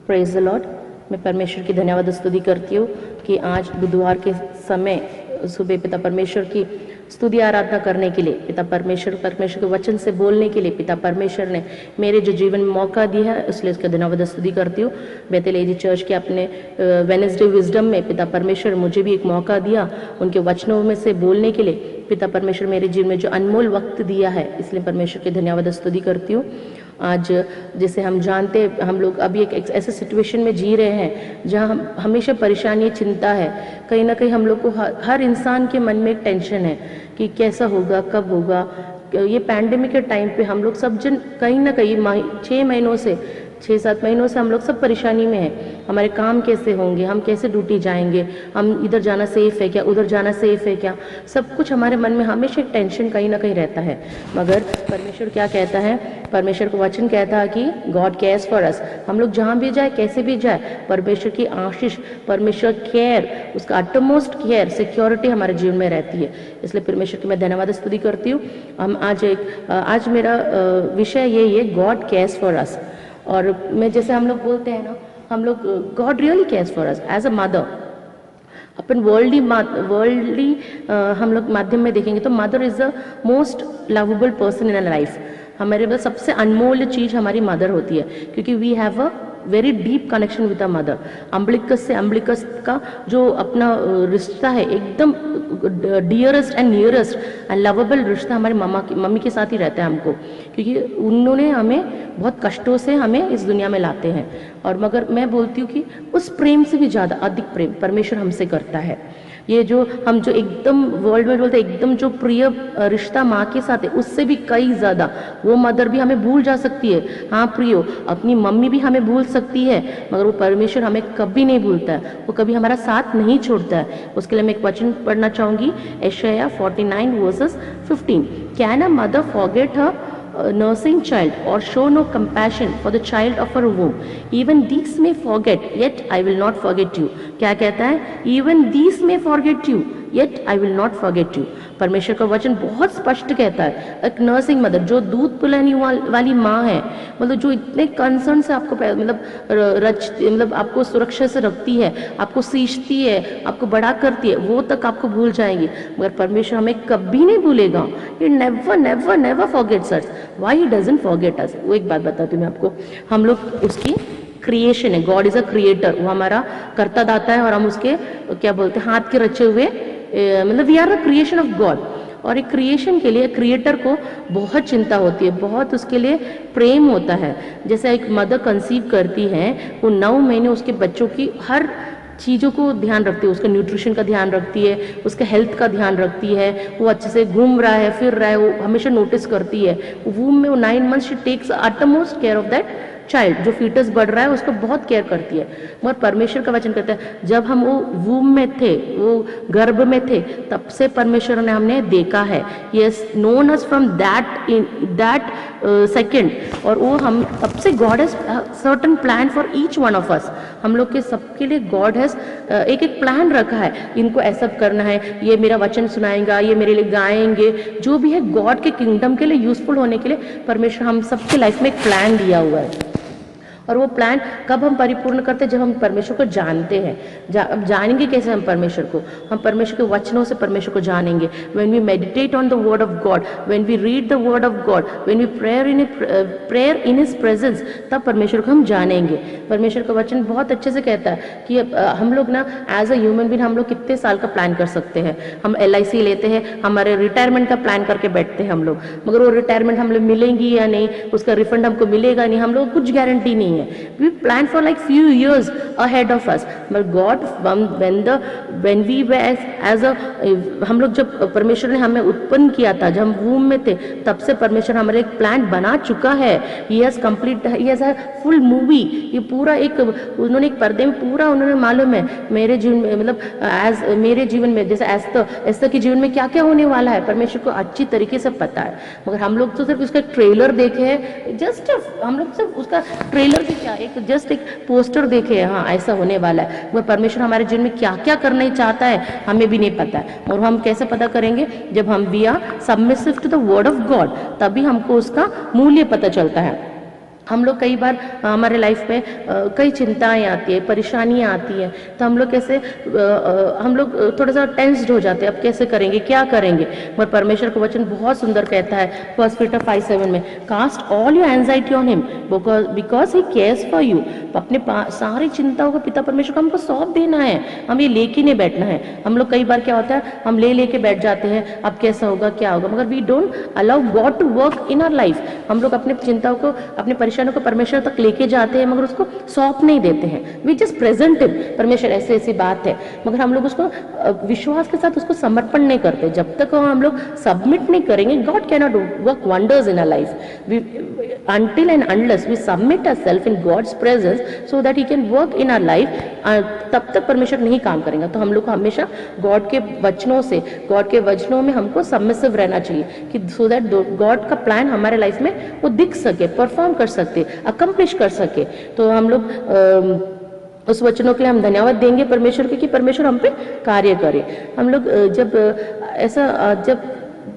Praise the Lord. मैं परमेश्वर की धन्यवाद स्तुति करती हूँ कि आज बुधवार के समय सुबह पिता परमेश्वर की स्तुति आराधना करने के लिए, पिता परमेश्वर के वचन से बोलने के लिए पिता परमेश्वर ने मेरे जो जीवन में मौका दिया है, इसलिए उसका धन्यवाद स्तुति करती हूँ। बेतेल एजी चर्च के अपने वेडनेसडे विजडम में पिता परमेश्वर मुझे भी एक मौका दिया उनके वचनों में से बोलने के लिए। पिता परमेश्वर मेरे जीवन में जो अनमोल वक्त दिया है, इसलिए परमेश्वर की धन्यवाद स्तुति करती हूँ। आज जैसे हम जानते, हम लोग अभी एक ऐसे सिचुएशन में जी रहे हैं जहाँ हम हमेशा परेशानी, चिंता है। कहीं ना कहीं हम लोग को हर इंसान के मन में एक टेंशन है कि कैसा होगा, कब होगा। ये पैंडेमिक के टाइम पे हम लोग सब जन कहीं ना कहीं 6-7 महीनों से हम लोग सब परेशानी में हैं। हमारे काम कैसे होंगे, हम कैसे ड्यूटी जाएंगे, हम इधर जाना सेफ है क्या, उधर जाना सेफ है क्या, सब कुछ हमारे मन में हमेशा एक टेंशन कहीं ना कहीं रहता है। मगर परमेश्वर क्या कहता है, परमेश्वर को वचन कहता है कि गॉड केयर्स फॉर अस। हम लोग जहाँ भी जाए, कैसे भी जाए, परमेश्वर की आशीष, परमेश्वर केयर, उसका अटमोस्ट केयर, सिक्योरिटी हमारे जीवन में रहती है। इसलिए परमेश्वर की मैं धन्यवाद स्तुति करती हूँ। हम आज मेरा विषय यही है, गॉड केयर्स फॉर अस। और मैं जैसे हम लोग बोलते हैं ना, हम लोग God really cares for us as a mother. अपन वर्ल्डली हम लोग माध्यम में देखेंगे तो mother is the most lovable person in a life. हमारे पास सबसे अनमोल चीज हमारी मदर होती है, क्योंकि we have a very deep connection with a mother. Umbilicus का जो अपना रिश्ता है, एकदम dearest and nearest and lovable रिश्ता हमारी मम्मी के साथ ही रहता है हमको, क्योंकि उन्होंने हमें बहुत कष्टों से हमें इस दुनिया में लाते हैं। और मगर मैं बोलती हूँ कि उस प्रेम से भी ज़्यादा अधिक प्रेम परमेश्वर हमसे करता है। ये जो हम जो एकदम वर्ल्ड में बोलते हैं एकदम जो प्रिय रिश्ता माँ के साथ है, उससे भी कई ज़्यादा वो मदर भी हमें भूल जा सकती है। हाँ प्रियो, अपनी मम्मी भी हमें भूल सकती है, मगर वो परमेश्वर हमें कभी नहीं भूलता है, वो कभी हमारा साथ नहीं छोड़ता है। उसके लिए मैं एक वचन पढ़ना चाहूँगी, यशायाह 49:15। Can a mother forget her nursing child or show no compassion for the child of her womb? Even these may forget, yet I will not forget you. क्या कहता है? Even these may forget you, yet I will not forget you. परमेश्वर का वचन बहुत स्पष्ट कहता है, एक नर्सिंग मदर जो दूध पिलाने वाली माँ है, मतलब जो इतने कंसर्न से आपको मतलब आपको सुरक्षा से रखती है, आपको सींचती है, आपको बड़ा करती है, वो तक आपको भूल जाएंगी, मगर परमेश्वर हमें कभी नहीं भूलेगा। He never forgets us. Why he doesn't forget us? वो एक बात बताती हूँ मैं आपको। हम लोग उसकी क्रिएशन है, गॉड इज अ क्रिएटर, वो हमारा कर्ता दाता है और हम उसके क्या बोलते हैं, हाथ के रचे हुए, मतलब we are the creation of God. और एक क्रिएशन के लिए क्रिएटर को बहुत चिंता होती है, बहुत उसके लिए प्रेम होता है। जैसे एक मदर कंसीव करती है, वो 9 महीने उसके बच्चों की हर चीज़ों को ध्यान रखती है, उसका न्यूट्रिशन का ध्यान रखती है, उसके हेल्थ का ध्यान रखती है, वो अच्छे से घूम रहा है, फिर रहा है, वो हमेशा नोटिस करती है। वूम में वो 9 months she takes utmost care of that child, जो फीटस बढ़ रहा है उसको बहुत केयर करती है। मगर परमेश्वर का वचन कहता है, जब हम वो वूम में थे, वो गर्भ में थे, तब से परमेश्वर ने हमने देखा है, yes known us from that second. और वो हम तब से God has certain plan for each one of अस। हम लोग के सबके लिए गॉड हैज एक प्लान रखा है, इनको ऐसा करना है, ये मेरा वचन सुनाएगा, ये मेरे लिए गाएंगे, जो भी है गॉड के किंगडम के लिए यूजफुल होने के लिए परमेश्वर हम सबके लाइफ में एक प्लान दिया हुआ है। और वो प्लान कब हम परिपूर्ण करते हैं, जब हम परमेश्वर को जानते हैं। अब जानेंगे कैसे हम परमेश्वर को? हम परमेश्वर के वचनों से परमेश्वर को जानेंगे। When we meditate on the word of God, when we read the word of God, when we prayer in his presence, तब परमेश्वर को हम जानेंगे। परमेश्वर का वचन बहुत अच्छे से कहता है कि हम लोग ना एज अ ह्यूमन बीइंग हम लोग कितने साल का प्लान कर सकते हैं। हम LIC लेते हैं, हमारे रिटायरमेंट का प्लान करके बैठते हैं हम लोग, मगर वो रिटायरमेंट हम लोग मिलेंगी या नहीं, उसका रिफंड हमको मिलेगा नहीं, हम लोग कुछ गारंटी नहीं है। We plan for like few years ahead of us, but God, when we were as a हम लोग जब परमेश्वर ने हमें उत्पन्न किया था, जब हम वूम में थे, तब से परमेश्वर हमारे एक प्लान बना चुका है। He has a full movie, ये पूरा एक उन्होंने एक पर्दे में पूरा उन्होंने मालूम है मेरे जीवन में, मतलब मेरे जीवन में जैसे एस्तर के जीवन में क्या क्या होने वाला है, परमेश्वर को अच्छी तरीके से पता है। मगर हम लोग तो सिर्फ उसका ट्रेलर देखे हैं, हम लोग सिर्फ उसका ट्रेलर क्या जस्ट एक पोस्टर देखे, हाँ ऐसा होने वाला है, वो परमेश्वर हमारे जीवन में क्या क्या करना चाहता है हमें भी नहीं पता है। और हम कैसे पता करेंगे? जब हम we are submissive to the word of God, तभी हमको उसका मूल्य पता चलता है। हम लोग कई बार हमारे लाइफ में कई चिंताएं आती है, परेशानियां आती हैं, तो हम लोग कैसे हम लोग थोड़ा सा टेंस्ड हो जाते हैं, अब कैसे करेंगे, क्या करेंगे। मगर परमेश्वर का वचन बहुत सुंदर कहता है 1 पीटर 5:7 में, cast all your anxiety on him because he cares for you. अपने सारी चिंताओं को पिता परमेश्वर को हमको सौंप देना है, हम ये लेके नहीं बैठना है। हम लोग कई बार क्या होता है, हम लेके बैठ जाते हैं, अब कैसा होगा, क्या होगा, मगर we don't allow God to work in our life. हम लोग अपने चिंताओं को, अपने परेशानियों को परमेश्वर तक लेके जाते हैं, मगर उसको सौंप नहीं देते हैं। वी जस्ट प्रेजेंट हिम, परमेश्वर ऐसी ऐसी बात है, मगर हम लोग उसको विश्वास के साथ उसको समर्पण नहीं करते। जब तक हम लोग सबमिट नहीं करेंगे, God can not work wonders in our life until and unless we submit ourselves in God's presence so that he can work in our life, तब तक परमेश्वर नहीं काम करेगा। तो हम लोग को हमेशा गॉड के वचनों से, गॉड के वचनों में हमको सबमिसिव रहना चाहिए कि सो दैट गॉड का प्लान हमारे लाइफ में वो दिख सके, परफॉर्म कर सके, अकम्प्लिश कर सके। तो हम लोग उस वचनों के लिए हम धन्यवाद देंगे परमेश्वर के कि परमेश्वर हम पे कार्य करे। हम लोग जब ऐसा जब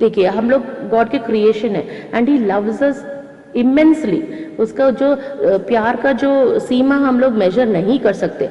देखिए, हम लोग गॉड के क्रिएशन है and he loves us immensely. उसका जो प्यार का जो सीमा हम लोग मेजर नहीं कर सकते।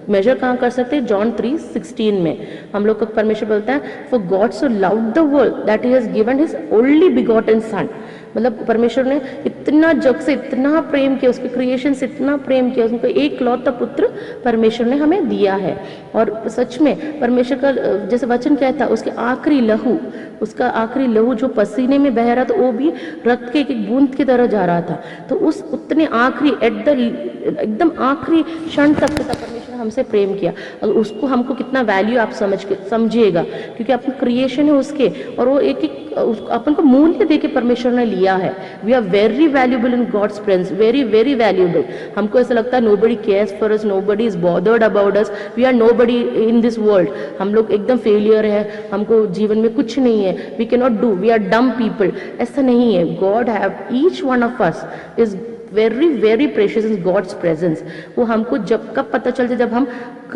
मेजर कहाँ कर सकते? जॉन 3:16 में हम लोग को परमेश्वर बोलता है, for God so loved the world that he has given his only begotten son. मतलब परमेश्वर ने इतना जग से इतना प्रेम किया, उसके क्रिएशन से इतना प्रेम किया, उनको एक लौता पुत्र परमेश्वर ने हमें दिया है। और सच में परमेश्वर का जैसे वचन कहता है, उसके आखिरी लहू, उसका आखिरी लहू जो पसीने में बह रहा था, वो भी रक्त के एक बूंद की तरह जा रहा था। तो उस उतने आखिरी एकदम आखिरी क्षण तक परमेश्वर हमसे प्रेम किया। अगर उसको हमको कितना वैल्यू आप समझिएगा, क्योंकि अपनी क्रिएशन है उसके, और वो एक एक अपन को मूल्य देके परमेश्वर ने लिया है। We are very valuable in God's presence, very very valuable. हमको ऐसा लगता है nobody cares for us, nobody is bothered about us, we are nobody in this world. हम लोग एकदम फेलियर है, हमको जीवन में कुछ नहीं है, we can not do, we are dumb people. ऐसा नहीं है। God have each one of us is very very precious in God's presence. वो हमको जब कब पता चलता है, जब हम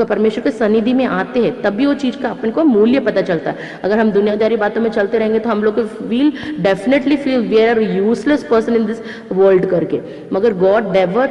परमेश्वर के सनिधि में आते हैं, तभी वो चीज का अपन को मूल्य पता चलता है। अगर हम दुनियादारी बातों में चलते रहेंगे तो हम लोग will definitely feel we are useless person in this world करके। मगर गॉड नेवर,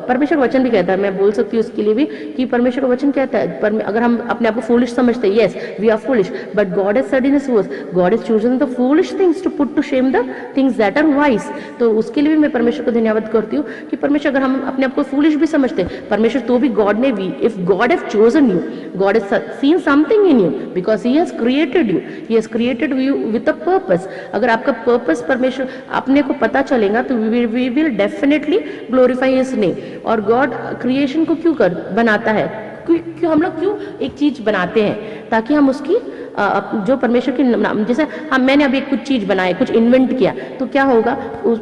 परमेश्वर वचन भी कहता है, मैं बोल सकती हूँ उसके लिए भी कि परमेश्वर का वचन कहता है, अगर हम अपने आप को फूलिश समझते हैं, yes we are foolish, but God has said in his words, God has chosen the foolish things to put to shame the things that are wise. तो उसके लिए भी मैं परमेश्वर को धन्यवाद करती हूँ कि परमेश्वर, अगर हम अपने आप को फूलिश भी समझते हैं परमेश्वर, तो भी गॉड ने भी, if God have chosen you, God has seen something in you because he has created you, he has created you with a purpose। अगर आपका पर्पस परमेश्वर अपने को पता चलेगा तो we will definitely glorify his name। और गॉड क्रिएशन को क्यों बनाता है, क्यों हम लोग क्यों एक चीज बनाते हैं, ताकि हम उसकी जो परमेश्वर के नाम, जैसे मैंने अभी कुछ चीज बनाई, कुछ इन्वेंट किया, तो क्या होगा,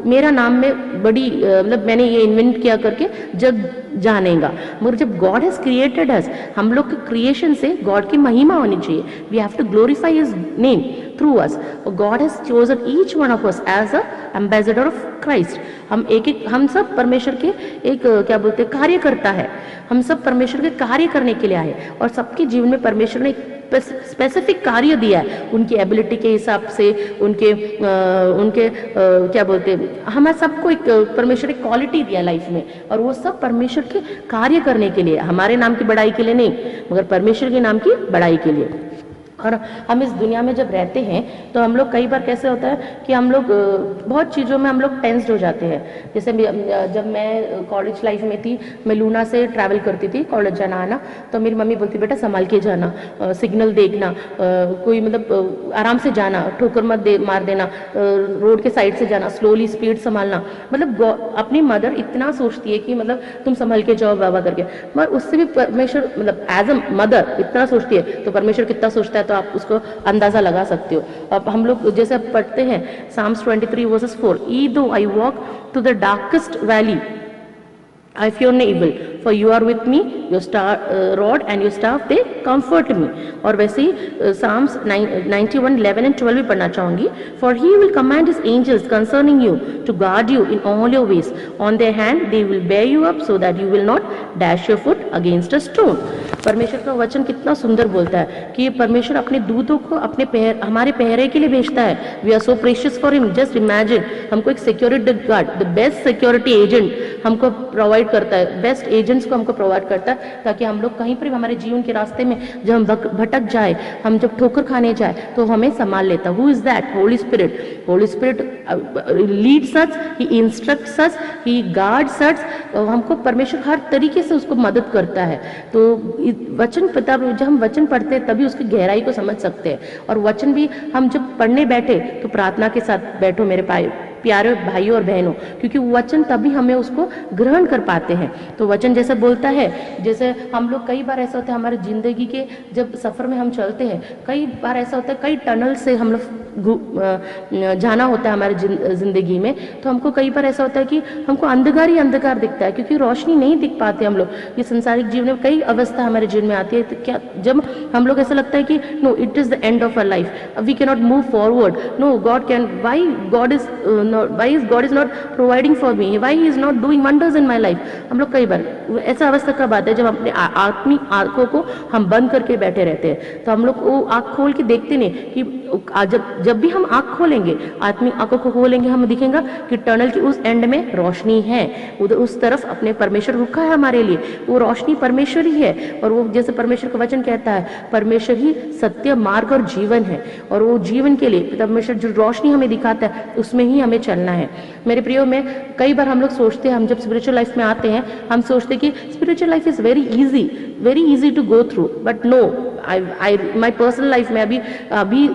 मेरा नाम में बड़ी मतलब मैंने ये इन्वेंट किया करके जग जानेगा। मगर जब गॉड हैज क्रिएटेड अस, हम लोग के क्रिएशन से गॉड की महिमा होनी चाहिए। We have to glorify his name through us. God has chosen each one of us as a ambassador of Christ. हम सब परमेश्वर के एक क्या बोलते हैं, कार्य करता है। हम सब परमेश्वर के कार्य करने के लिए आए, और सबके जीवन में परमेश्वर ने स्पेसिफिक कार्य दिया है उनकी एबिलिटी के हिसाब से, उनके क्या बोलते हैं, हमारे सबको एक परमेश्वर एक क्वालिटी दिया लाइफ में, और वो सब परमेश्वर के कार्य करने के लिए, हमारे नाम की बड़ाई के लिए नहीं, मगर परमेश्वर के नाम की बड़ाई के लिए। और हम इस दुनिया में जब रहते हैं तो हम लोग कई बार कैसे होता है कि हम लोग बहुत चीज़ों में हम लोग टेंस्ड हो जाते हैं। जैसे जब मैं कॉलेज लाइफ में थी, मैं लूना से ट्रैवल करती थी कॉलेज जाना आना, तो मेरी मम्मी बोलती बेटा संभाल के जाना, सिग्नल देखना, कोई मतलब आराम से जाना, ठोकर मत मार देना, रोड के साइड से जाना, स्लोली स्पीड संभालना। मतलब अपनी मदर इतना सोचती है कि मतलब तुम संभल के जाओ बाबा करके, मगर उससे भी परमेश्वर मतलब एज अ मदर इतना सोचती है, तो परमेश्वर कितना सोचता है तो आप उसको अंदाजा लगा सकते हो। अब हम लोग जैसे पढ़ते हैं Psalms 23 verses 4, even though I walk to the darkest valley I fear no evil, for you are with me, your rod and your staff they comfort me. और वैसे ही Psalms 91:11 and 12 भी पढ़ना चाहूँगी. For he will command his angels concerning you to guard you in all your ways. On their hand they will bear you up so that you will not dash your foot against a stone. परमेश्वर का वचन कितना सुंदर बोलता है कि परमेश्वर अपने दूतों को अपने हमारे पहरे के लिए भेजता है. We are so precious for him. Just imagine, हमको एक security guard, the best security agent हमको प्रोवाइड करता है, बेस्ट एजेंट्स को हमको प्रोवाइड करता है, ताकि हम लोग कहीं पर भी हमारे जीवन के रास्ते में जब हम भटक जाए, हम जब ठोकर खाने जाए तो हमें संभाल लेता. Who is that? Holy Spirit. Holy Spirit leads us, he instructs us, he guards us. हमको परमेश्वर हर तरीके से उसको मदद करता है. तो वचन पता, जब हम वचन पढ़ते हैं तभी उसकी गहराई को समझ सकते हैं. और वचन भी हम जब पढ़ने बैठे तो प्रार्थना के साथ बैठो मेरे प्यारे भाइयों और बहनों, क्योंकि वचन तभी हमें उसको ग्रहण कर पाते हैं. तो वचन जैसे बोलता है, जैसे हम लोग कई बार ऐसा होता है हमारे जिंदगी के जब सफर में हम चलते हैं, कई बार ऐसा होता है कई टनल से हम लोग जाना होता है हमारे जिंदगी में. तो हमको कई बार ऐसा होता है कि हमको अंधकार ही अंधकार दिखता है, क्योंकि रोशनी नहीं दिख पाते हम लोग. ये संसारिक जीवन में कई अवस्था हमारे जीवन में आती है. तो क्या जब हम लोग ऐसा लगता है कि no, it is the end of our life, we can not move forward, no God can, why God is not providing for me, why he is not doing wonders in my life. हम लोग कई बार ऐसा अवस्था कब आता है जब अपने आत्मिक आंखों को हम बंद करके बैठे रहते हैं. तो हम लोग वो आंख खोल के देखते नहीं कि जब भी हम आंख खोलेंगे, आत्मिक आंखों को खोलेंगे, हमें दिखेगा कि टनल के उस एंड में रोशनी है, उधर उस तरफ अपने परमेश्वर रुका है हमारे लिए. वो रोशनी परमेश्वर ही है. और वो जैसे परमेश्वर का वचन कहता है, परमेश्वर ही सत्य, मार्ग और जीवन है. और वो जीवन के लिए परमेश्वर जो रोशनी हमें दिखाता है उसमें ही हमें चलना है. मेरे प्रियो में कई बार हम लोग सोचते हैं, हम जब स्पिरिचुअल लाइफ में आते हैं हम सोचते हैं कि spiritual life is very easy to go through. But no, my personal life में अभी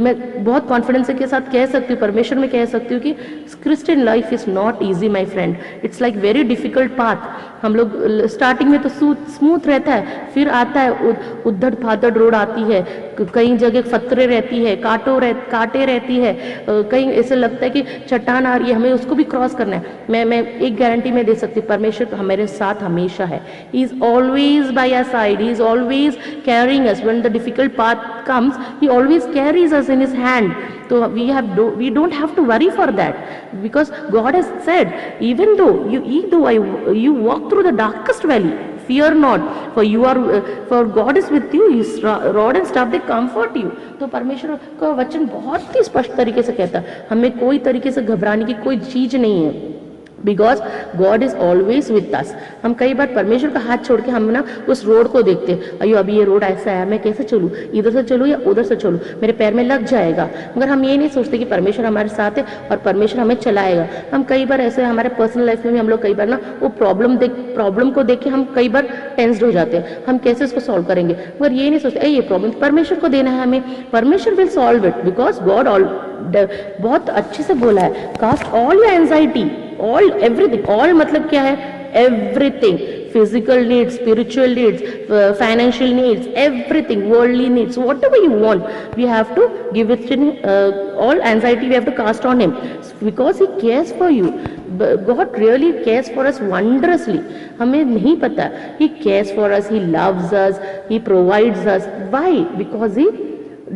मैं बहुत कॉन्फिडेंस के साथ कह सकती हूँ, परमेश्वर में कह सकती हूँ कि Christian life is not easy my friend. It's like very difficult path. हम लोग स्टार्टिंग में तो स्मूथ रहता है, फिर आता है उद्धड़ फादड़ रोड आती है, कई जगह फतरे रहती है, कांटे रहती है, कहीं ऐसे लगता है कि चट्टान आ रही है, हमें उसको भी क्रॉस करना है. मैं एक गारंटी में दे सकती हूँ, परमेश्वर हमारे साथ हमेशा है. He is always by our side, he is always caring us. When the difficult path comes, he always carries us in his hand. So we don't have to worry for that, because God has said, even though you walk through the darkest valley, fear not, for God is with you, his rod and staff they comfort you. तो परमेश्वर का वचन बहुत ही स्पष्ट तरीके से कहता है, हमें कोई तरीके से घबराने की कोई चीज नहीं है. Because God is always with us. हम कई बार परमेश्वर का हाथ छोड़ के हम ना उस रोड को देखते हैं, अयो अभी ये रोड ऐसा है, मैं कैसे चलूँ, इधर से चलूँ या उधर से चलूँ, मेरे पैर में लग जाएगा. मगर हम ये नहीं सोचते कि परमेश्वर हमारे साथ है और परमेश्वर हमें चलाएगा. हम कई बार ऐसे हमारे पर्सनल लाइफ में भी हम लोग कई बार ना वो प्रॉब्लम को देख के हम कई बार टेंस्ड हो जाते हैं, हम कैसे उसको सॉल्व करेंगे. मगर ये नहीं सोचते ये प्रॉब्लम परमेश्वर को देना है हमें, परमेश्वर will solve it, because God बहुत अच्छे से बोला है, cast all your anxiety, all everything. All मतलब क्या है? Everything. physical needs, spiritual needs, financial needs, everything, worldly needs, whatever you want, we have to give it in all anxiety we have to cast on him, because he cares for you. God really cares for us wondrously. हमें नहीं पता, he cares for us, he loves us, he provides us. Why? Because he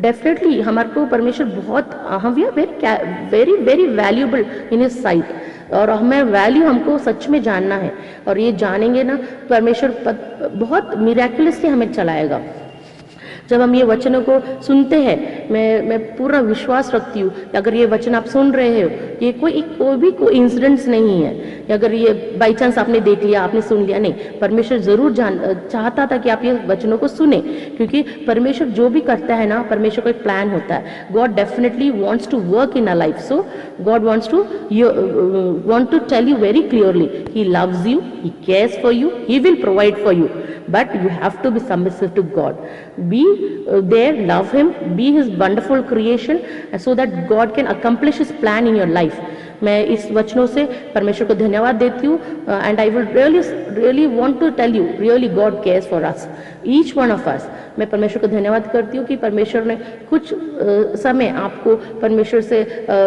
definitely हमारे को परमेश्वर बहुत, हम we are very very valuable in his sight. और हमें वैल्यू हमको सच में जानना है, और ये जानेंगे ना परमेश्वर बहुत मिराकुलसली हमें चलाएगा. जब हम ये वचनों को सुनते हैं, मैं पूरा विश्वास रखती हूँ कि अगर ये वचन आप सुन रहे हो, ये कोई भी कोइंसिडेंस नहीं है. अगर ये बाई चांस आपने देख लिया, आपने सुन लिया, नहीं, परमेश्वर जरूर चाहता था कि आप ये वचनों को सुने, क्योंकि परमेश्वर जो भी करता है ना, परमेश्वर का एक प्लान होता है. God definitely wants to work in a life, so God want to tell you very clearly, he loves you, he cares for you, he will provide for you, but you have to be submissive to God. Be there, love him, be his wonderful creation, so that God can accomplish his plan in your life. मैं इस वचनों से परमेश्वर को धन्यवाद देती हूँ and I would really want to tell you really God cares for us each one of us. मैं परमेश्वर को धन्यवाद करती हूँ कि परमेश्वर ने कुछ समय आपको परमेश्वर से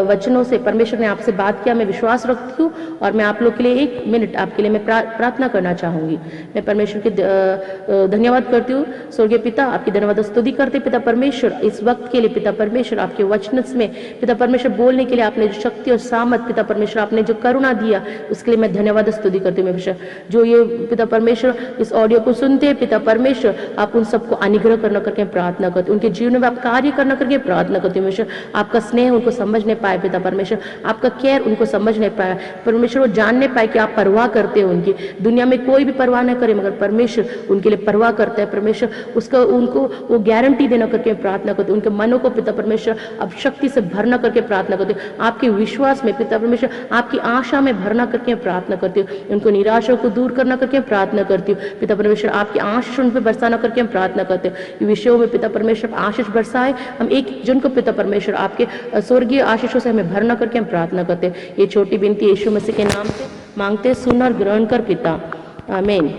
वचनों से परमेश्वर ने आपसे बात किया। मैं विश्वास रखती हूँ और मैं आप लोग के लिए 1 मिनट आपके लिए मैं प्रार्थना करना चाहूँगी। मैं परमेश्वर के धन्यवाद करती हूँ। स्वर्गीय पिता, आपकी धन्यवाद स्तुति करते पिता परमेश्वर इस वक्त के लिए। पिता परमेश्वर, आपके वचन में पिता परमेश्वर बोलने के लिए आपने जो शक्ति और सामर्थ पिता परमेश्वर आपने जो करुणा दिया उसके लिए मैं धन्यवाद स्तुति करती हूँ। जो ये पिता परमेश्वर इस ऑडियो को सुनते हैं पिता परमेश्वर, आप उन सबको अनुग्रह करना करके प्रार्थना करते उनके जीवन में आप कार्य करना करके प्रार्थना करते हो परमेश्वर। आपका स्नेह उनको समझ नहीं पाए पिता परमेश्वर, आपका केयर उनको समझ नहीं पाया परमेश्वर, वो जान नहीं पाए कि आप परवाह करते हो उनकी। दुनिया में कोई भी परवाह नहीं करे मगर परमेश्वर उनके लिए परवाह करता है परमेश्वर। उसका उनको वो गारंटी देना करके प्रार्थना करते उनके मनों को पिता परमेश्वर अब शक्ति से भरना करके प्रार्थना करते आपके विश्वास में पिता परमेश्वर, आपकी आशा में भरना करके प्रार्थना करती हूँ। उनको निराशा को दूर करना करके प्रार्थना करती हूँ पिता परमेश्वर। आपकी आशीष उन पर बरसाना करके हम प्रार्थना करते हैं। विषयों में पिता परमेश्वर आशीष बरसाए हम एक जन को पिता परमेश्वर आपके स्वर्गीय आशीषों से हमें भरना करके हम प्रार्थना करते हैं। ये छोटी विनती यीशु मसीह के नाम से मांगते, सुन और ग्रहण कर पिता, आमीन।